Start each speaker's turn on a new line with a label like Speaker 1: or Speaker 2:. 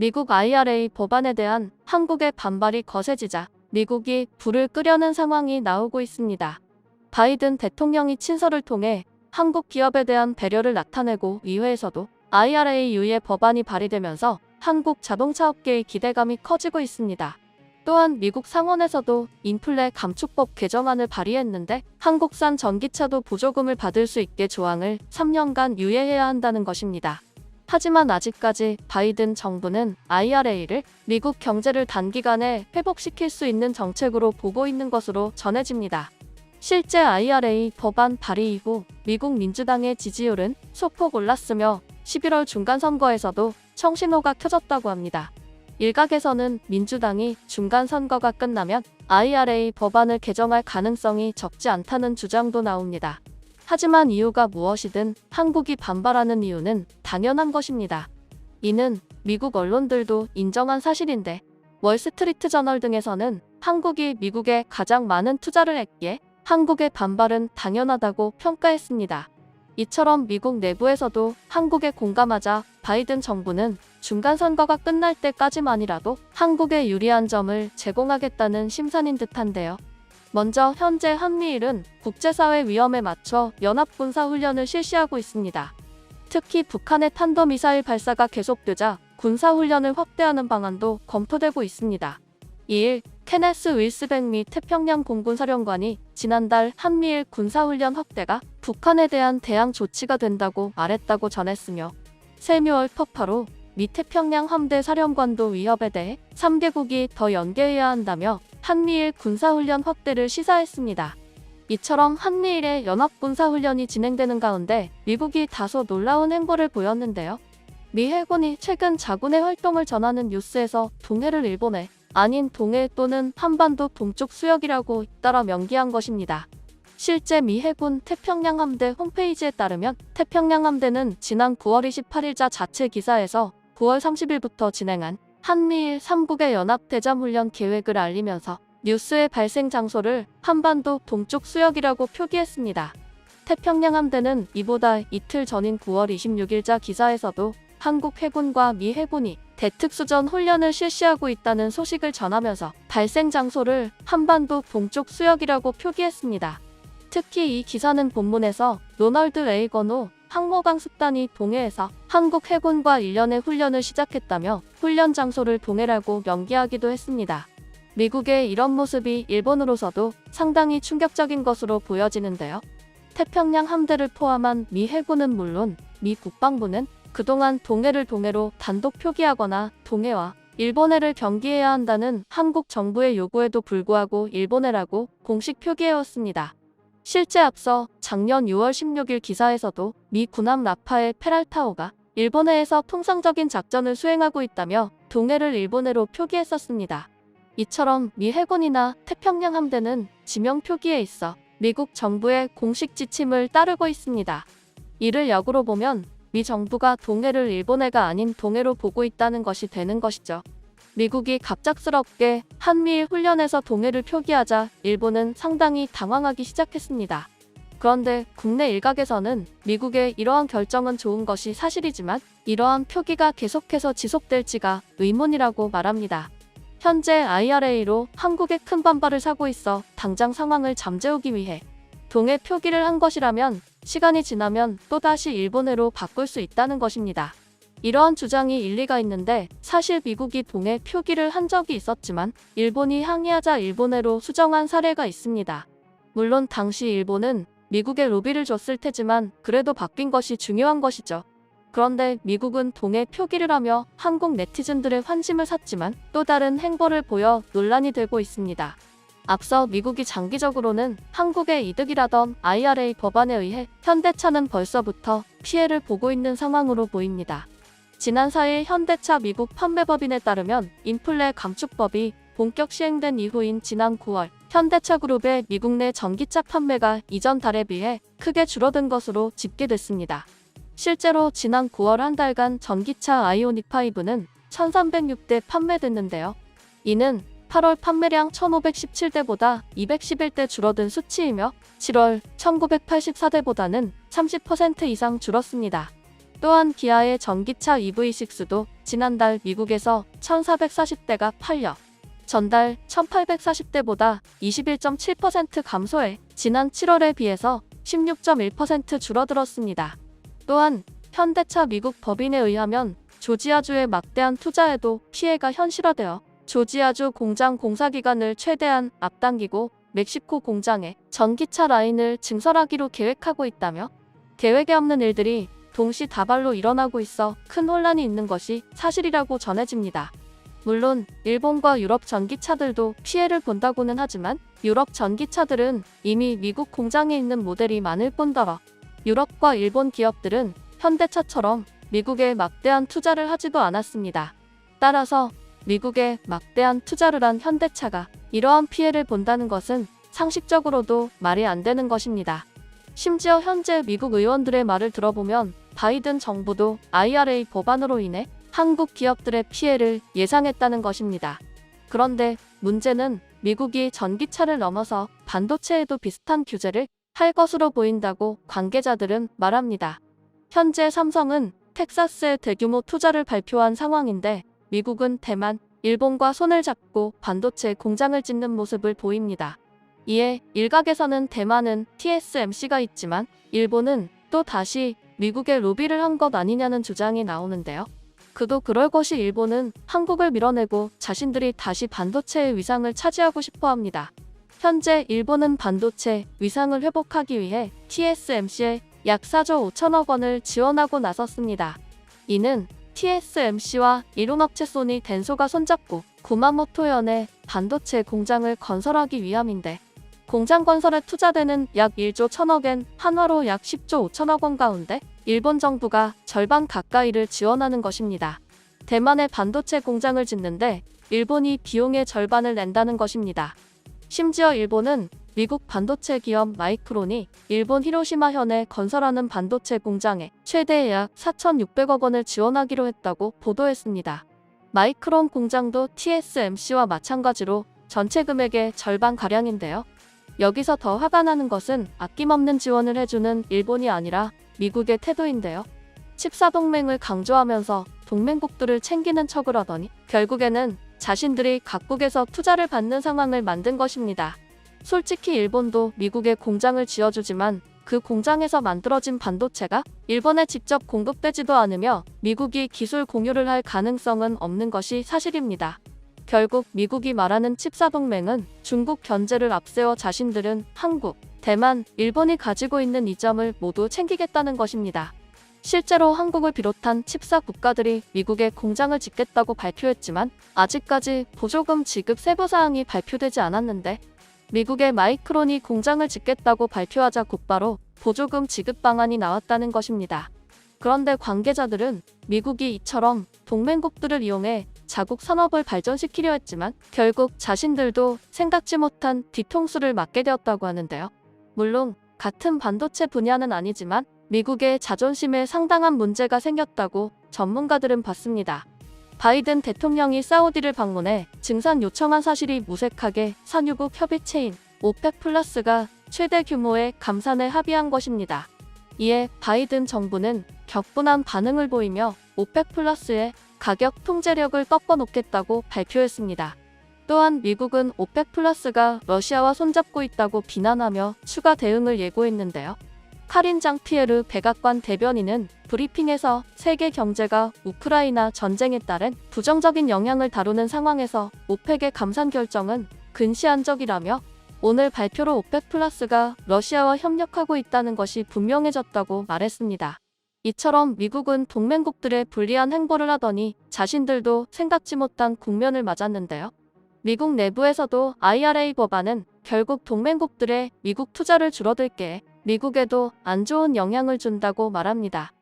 Speaker 1: 미국 IRA 법안에 대한 한국의 반발이 거세지자 미국이 불을 끄려는 상황이 나오고 있습니다. 바이든 대통령이 친서를 통해 한국 기업에 대한 배려를 나타내고 의회에서도 IRA 유예 법안이 발의되면서 한국 자동차 업계의 기대감이 커지고 있습니다. 또한 미국 상원에서도 인플레 감축법 개정안을 발의했는데 한국산 전기차도 보조금을 받을 수 있게 조항을 3년간 유예해야 한다는 것입니다. 하지만 아직까지 바이든 정부는 IRA를 미국 경제를 단기간에 회복시킬 수 있는 정책으로 보고 있는 것으로 전해집니다. 실제 IRA 법안 발의 이후 미국 민주당의 지지율은 소폭 올랐으며 11월 중간선거에서도 청신호가 켜졌다고 합니다. 일각에서는 민주당이 중간선거가 끝나면 IRA 법안을 개정할 가능성이 적지 않다는 주장도 나옵니다. 하지만 이유가 무엇이든 한국이 반발하는 이유는 당연한 것입니다. 이는 미국 언론들도 인정한 사실인데 월스트리트 저널 등에서는 한국이 미국에 가장 많은 투자를 했기에 한국의 반발은 당연하다고 평가했습니다. 이처럼 미국 내부에서도 한국에 공감하자 바이든 정부는 중간선거가 끝날 때까지만이라도 한국에 유리한 점을 제공하겠다는 심산인 듯한데요. 먼저 현재 한미일은 국제사회 위험에 맞춰 연합군사훈련을 실시하고 있습니다. 특히 북한의 탄도미사일 발사가 계속되자 군사훈련을 확대하는 방안도 검토되고 있습니다. 2일 케네스 윌스 백미 태평양 공군사령관이 지난달 한미일 군사훈련 확대가 북한에 대한 대항 조치가 된다고 말했다고 전했으며 세뮤얼 퍼파로 미 태평양 함대 사령관도 위협에 대해 3개국이 더 연계해야 한다며 한미일 군사훈련 확대를 시사했습니다. 이처럼 한미일의 연합군사훈련이 진행되는 가운데 미국이 다소 놀라운 행보를 보였는데요. 미 해군이 최근 자군의 활동을 전하는 뉴스에서 동해를 일본해 아닌 동해 또는 한반도 동쪽 수역이라고 잇따라 명기한 것입니다. 실제 미 해군 태평양 함대 홈페이지에 따르면 태평양 함대는 지난 9월 28일자 자체 기사에서 9월 30일부터 진행한 한미일 3국의 연합대잠훈련 계획을 알리면서 뉴스의 발생 장소를 한반도 동쪽 수역이라고 표기했습니다. 태평양 함대는 이보다 이틀 전인 9월 26일자 기사에서도 한국 해군과 미 해군이 대특수전 훈련을 실시하고 있다는 소식을 전하면서 발생 장소를 한반도 동쪽 수역이라고 표기했습니다. 특히 이 기사는 본문에서 로널드 레이건 항모강습단이 동해에서 한국 해군과 일련의 훈련을 시작했다며 훈련 장소를 동해라고 명기하기도 했습니다. 미국의 이런 모습이 일본으로서도 상당히 충격적인 것으로 보여지는데요. 태평양 함대를 포함한 미 해군은 물론 미 국방부는 그동안 동해를 동해로 단독 표기하거나 동해와 일본해를 경기해야 한다는 한국 정부의 요구에도 불구하고 일본해라고 공식 표기해왔습니다. 실제 앞서 작년 6월 16일 기사에서도 미 군함 라파엘 페랄타오가 일본해에서 통상적인 작전을 수행하고 있다며 동해를 일본해로 표기했었습니다. 이처럼 미 해군이나 태평양 함대는 지명 표기에 있어 미국 정부의 공식 지침을 따르고 있습니다. 이를 역으로 보면 미 정부가 동해를 일본해가 아닌 동해로 보고 있다는 것이 되는 것이죠. 미국이 갑작스럽게 한미일 훈련에서 동해를 표기하자 일본은 상당히 당황하기 시작했습니다. 그런데 국내 일각에서는 미국의 이러한 결정은 좋은 것이 사실이지만 이러한 표기가 계속해서 지속될지가 의문이라고 말합니다. 현재 IRA로 한국에 큰 반발을 사고 있어 당장 상황을 잠재우기 위해 동해 표기를 한 것이라면 시간이 지나면 또다시 일본해로 바꿀 수 있다는 것입니다. 이러한 주장이 일리가 있는데 사실 미국이 동해 표기를 한 적이 있었지만 일본이 항의하자 일본해로 수정한 사례가 있습니다. 물론 당시 일본은 미국에 로비를 줬을 테지만 그래도 바뀐 것이 중요한 것이죠. 그런데 미국은 동해 표기를 하며 한국 네티즌들의 환심을 샀지만 또 다른 행보를 보여 논란이 되고 있습니다. 앞서 미국이 장기적으로는 한국의 이득이라던 IRA 법안에 의해 현대차는 벌써부터 피해를 보고 있는 상황으로 보입니다. 지난 4일 현대차 미국 판매법인에 따르면 인플레 감축법이 본격 시행된 이후인 지난 9월 현대차 그룹의 미국 내 전기차 판매가 이전 달에 비해 크게 줄어든 것으로 집계됐습니다. 실제로 지난 9월 한 달간 전기차 아이오닉5는 1306대 판매됐는데요. 이는 8월 판매량 1517대보다 211대 줄어든 수치이며 7월 1984대보다는 30% 이상 줄었습니다. 또한 기아의 전기차 EV6도 지난달 미국에서 1,440대가 팔려 전달 1,840대보다 21.7% 감소해 지난 7월에 비해서 16.1% 줄어들었습니다. 또한 현대차 미국 법인에 의하면 조지아주의 막대한 투자에도 피해가 현실화되어 조지아주 공장 공사기간을 최대한 앞당기고 멕시코 공장에 전기차 라인을 증설하기로 계획하고 있다며 계획에 없는 일들이 동시다발로 일어나고 있어 큰 혼란이 있는 것이 사실이라고 전해집니다. 물론 일본과 유럽 전기차들도 피해를 본다고는 하지만 유럽 전기차들은 이미 미국 공장에 있는 모델이 많을 뿐더러 유럽과 일본 기업들은 현대차처럼 미국에 막대한 투자를 하지도 않았습니다. 따라서 미국에 막대한 투자를 한 현대차가 이러한 피해를 본다는 것은 상식적으로도 말이 안 되는 것입니다. 심지어 현재 미국 의원들의 말을 들어보면 바이든 정부도 IRA 법안으로 인해 한국 기업들의 피해를 예상했다는 것입니다. 그런데 문제는 미국이 전기차를 넘어서 반도체에도 비슷한 규제를 할 것으로 보인다고 관계자들은 말합니다. 현재 삼성은 텍사스에 대규모 투자를 발표한 상황인데 미국은 대만, 일본과 손을 잡고 반도체 공장을 짓는 모습을 보입니다. 이에 일각에서는 대만은 TSMC가 있지만 일본은 또 다시 미국에 로비를 한 것 아니냐는 주장이 나오는데요. 그도 그럴 것이 일본은 한국을 밀어내고 자신들이 다시 반도체의 위상을 차지하고 싶어 합니다. 현재 일본은 반도체 위상을 회복하기 위해 TSMC에 약 4조 5천억 원을 지원하고 나섰습니다. 이는 TSMC와 이론업체 소니 덴소가 손잡고 구마모토현에 반도체 공장을 건설하기 위함인데 공장 건설에 투자되는 약 1조 1천억엔 한화로 약 10조 5천억 원 가운데 일본 정부가 절반 가까이를 지원하는 것입니다. 대만의 반도체 공장을 짓는데 일본이 비용의 절반을 낸다는 것입니다. 심지어 일본은 미국 반도체 기업 마이크론이 일본 히로시마현에 건설하는 반도체 공장에 최대 약 4,600억 원을 지원하기로 했다고 보도했습니다. 마이크론 공장도 TSMC와 마찬가지로 전체 금액의 절반가량인데요. 여기서 더 화가 나는 것은 아낌없는 지원을 해주는 일본이 아니라 미국의 태도인데요. 칩사동맹을 강조하면서 동맹국들을 챙기는 척을 하더니 결국에는 자신들이 각국에서 투자를 받는 상황을 만든 것입니다. 솔직히 일본도 미국에 공장을 지어주지만 그 공장에서 만들어진 반도체가 일본에 직접 공급되지도 않으며 미국이 기술 공유를 할 가능성은 없는 것이 사실입니다. 결국 미국이 말하는 칩사동맹은 중국 견제를 앞세워 자신들은 한국, 대만, 일본이 가지고 있는 이점을 모두 챙기겠다는 것입니다. 실제로 한국을 비롯한 칩사 국가들이 미국에 공장을 짓겠다고 발표했지만 아직까지 보조금 지급 세부사항이 발표되지 않았는데 미국의 마이크론이 공장을 짓겠다고 발표하자 곧바로 보조금 지급 방안이 나왔다는 것입니다. 그런데 관계자들은 미국이 이처럼 동맹국들을 이용해 자국 산업을 발전시키려 했지만 결국 자신들도 생각지 못한 뒤통수를 맞게 되었다고 하는데요. 물론 같은 반도체 분야는 아니지만 미국의 자존심에 상당한 문제가 생겼다고 전문가들은 봤습니다. 바이든 대통령이 사우디를 방문해 증산 요청한 사실이 무색하게 산유국 협의체인 오펙 플러스가 최대 규모의 감산에 합의한 것입니다. 이에 바이든 정부는 격분한 반응을 보이며 오펙 플러스의 가격 통제력을 꺾어놓겠다고 발표했습니다. 또한 미국은 오펙 플러스가 러시아와 손잡고 있다고 비난하며 추가 대응을 예고했는데요. 카린 장피에르 백악관 대변인은 브리핑에서 세계 경제가 우크라이나 전쟁에 따른 부정적인 영향을 다루는 상황에서 오펙의 감산 결정은 근시안적이라며 오늘 발표로 오펙 플러스가 러시아와 협력하고 있다는 것이 분명해졌다고 말했습니다. 이처럼 미국은 동맹국들의 불리한 행보를 하더니 자신들도 생각지 못한 국면을 맞았는데요. 미국 내부에서도 IRA 법안은 결국 동맹국들의 미국 투자를 줄어들게 해 미국에도 안 좋은 영향을 준다고 말합니다.